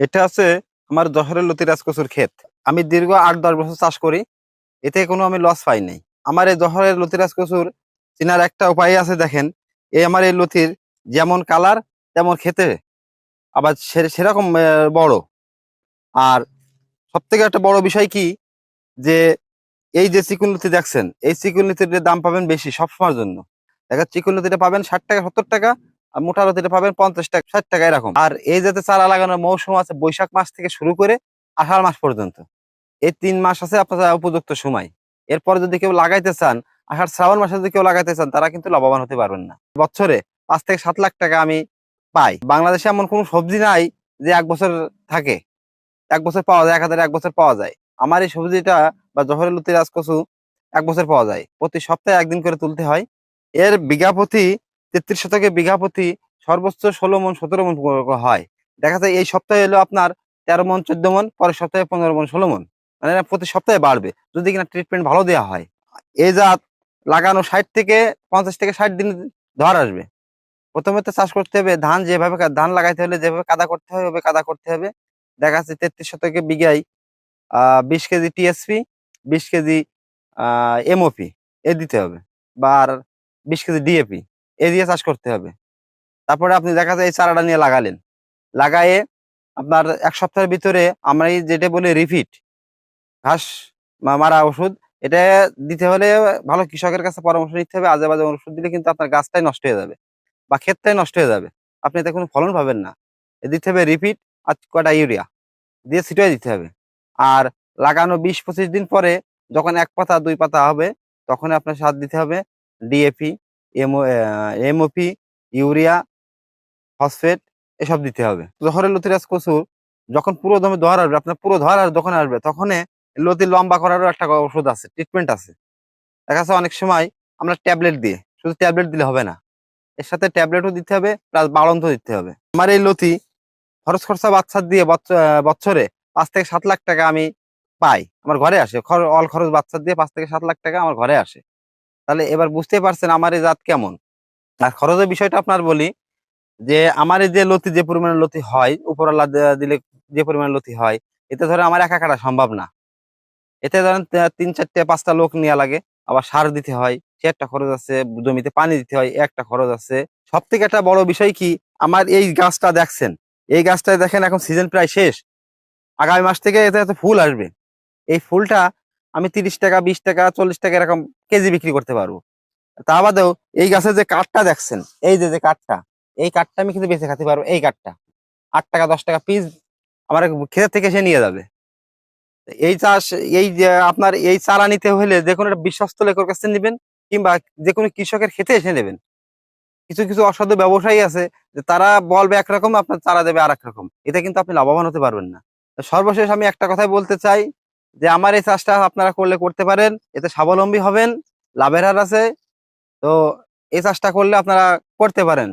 এটা আছে আমার যশোরের লতিরাজ কচুর ক্ষেত। আমি দীর্ঘ ৮-১০ বছর চাষ করি। এতে কোনো আমি লস পাই নাই। আমার এই যশোরের লতিরাজ কচুর চিনার একটা উপায় আছে দেখেন। আমার এই লতির যেমন কালার তেমন খেতে, আবার সেরকম বড়। আর সবথেকে একটা বড় বিষয় কি, যে এই যে চিকন লতি দেখছেন, এই চিকন লতির দাম পাবেন বেশি সবসময়ের জন্য। দেখেন চিকন লতিটা পাবেন ৬০ টাকা ৭০ টাকা, আর মোটা লতিটা পাবেন ৫০ টাকা ৬০ টাকা এরকম। আর এই যাতে চারা লাগানোর মৌসুম আছে বৈশাখ মাস থেকে শুরু করে আষাঢ় মাস পর্যন্ত। এই ৩ মাস আছে আপনার উপযুক্ত সময়। এরপরে যদি কেউ লাগাইতে চান, আষাঢ় শ্রাবণ মাসে যদি কেউ লাগাইতে চান, তারা কিন্তু লাভবান হতে পারবেন না। বছরে ৫ থেকে ৭ লাখ টাকা আমি পাই। বাংলাদেশে এমন কোনো সবজি নাই যে ১ বছর থাকে, ১ বছর পাওয়া যায়, ১ বছর পাওয়া যায়। আমার এই সবজিটা বা যশোরের লতিরাজ কচু ১ বছর পাওয়া যায়। প্রতি সপ্তাহে একদিন করে তুলতে হয়। এর বিঘা প্রতি ৩৩ শতকে বিঘা প্রতি সর্বোচ্চ ১৬ মণ ১৭ মণ হয়। দেখা যায় এই সপ্তাহে এলো আপনার ১৩ মণ ১৪ মণ, পরের সপ্তাহে ১৫ মণ ১৬ মণ। মানে এরা প্রতি সপ্তাহে বাড়বে যদি কিনা ট্রিটমেন্ট ভালো দেওয়া হয়। এই জাত লাগানো ৫০ থেকে ৬০ দিন ধর আসবে। প্রথমে তো চাষ করতে হবে ধান, যেভাবে ধান লাগাইতে হলে যেভাবে কাদা করতে হবে ওভাবে কাদা করতে হবে। দেখা যাচ্ছে ৩৩ শতকে বিঘায় ২০ কেজি টিএসপি, ২০ কেজি এমওপি এ দিতে হবে, বা আর ২০ কেজি ডিএপি এ দিয়ে চাষ করতে হবে। তারপরে আপনি দেখা যায় এই চারাটা নিয়ে লাগালেন, লাগায়ে আপনার ১ সপ্তাহের ভিতরে আমরা এই যেটা বলি রিফিট ঘাস মারা ওষুধ, এটা দিতে হলে ভালো কৃষকের কাছে পরামর্শ নিতে হবে। আজে বাজে ওষুধ দিলে কিন্তু আপনার গাছটাই নষ্ট হয়ে যাবে বা ক্ষেতটাই নষ্ট হয়ে যাবে। আপনি এতে কোনো ফলন পাবেন না। দিতে হবে রিপিট আর কটা ইউরিয়া দিয়ে ছিটিয়ে দিতে হবে। আর লাগানো ২০-২৫ দিন পরে যখন ১ পাতা ২ পাতা হবে, তখন আপনার সার দিতে হবে ডিএপি, এমওপি, ইউরিয়া, ফসফেট এসব দিতে হবে। যশোরের লতিরাজ কচু যখন পুরো দমে ধর আসবে, আপনার পুরো ধর আর যখন আসবে, তখন লতি লম্বা করারও একটা ওষুধ আছে, ট্রিটমেন্ট আছে। দেখা যাচ্ছে অনেক সময় আমরা ট্যাবলেট দিয়ে, শুধু ট্যাবলেট দিলে হবে না, এর সাথে ট্যাবলেটও দিতে হবে প্লাস বাড়ন্ত দিতে হবে। আমার এই লতি খরচ খরচা বাচ্চা দিয়ে বছরে ৫ থেকে ৭ লাখ টাকা আমি পাই, আমার ঘরে আসে। অল খরচ বাচ্চা দিয়ে ৫ থেকে ৭ লাখ টাকা আমার ঘরে আসে। তাহলে এবার বুঝতেই পারছেন আমার এই জাত কেমন। আর খরচের বিষয়টা আপনার বলি, যে আমার এই যে লতি যে পরিমাণে লতি হয়, উপরওয়ালা দিলে যে পরিমাণে লতি হয়, এতে ধরে আমার একা কাটা সম্ভব না। এতে ধরেন ৩, ৪, ৫টা লোক নেওয়া লাগে, আবার সার দিতে হয়, সে একটা খরচ আছে, জমিতে পানি দিতে হয়, এ একটা খরচ আছে। সব থেকে একটা বড় বিষয় কি, আমার এই গাছটা দেখছেন, এই গাছটায় দেখেন এখন সিজন প্রায় শেষ। আগামী মাস থেকে এতে এত ফুল আসবে। এই ফুলটা আমি ৩০ টাকা ২০ টাকা ৪০ টাকা এরকম কেজি বিক্রি করতে পারবো। তা বাদেও এই গাছের যে কাঠটা দেখছেন, এই যে যে কাঠটা, এই কাঠটা আমি কিন্তু বেঁচে খেতে পারবো। এই কাঠটা ৮ টাকা ১০ টাকা পিস আমার ক্ষেত থেকে সে নিয়ে যাবে। এই চাষ, এই যে আপনার এই চারা নিতে হলে যে কোনো একটা বিশ্বস্ত লেখকের কাছে নিবেন, কিংবা যে কোনো কৃষকের ক্ষেতে এসে নেবেন। কিছু কিছু অসাধু ব্যবসায়ী আছে যে তারা বলবে একরকম, আপনার চারা দেবে আরেক রকম। এতে কিন্তু আপনি লাভবান হতে পারবেন না। সর্বশেষ আমি একটা কথাই বলতে চাই, যে আমার এই চাষটা আপনারা করলে করতে পারেন, এতে স্বাবলম্বী হবেন, লাভের হার আছে। তো এই চাষটা করলে আপনারা করতে পারেন।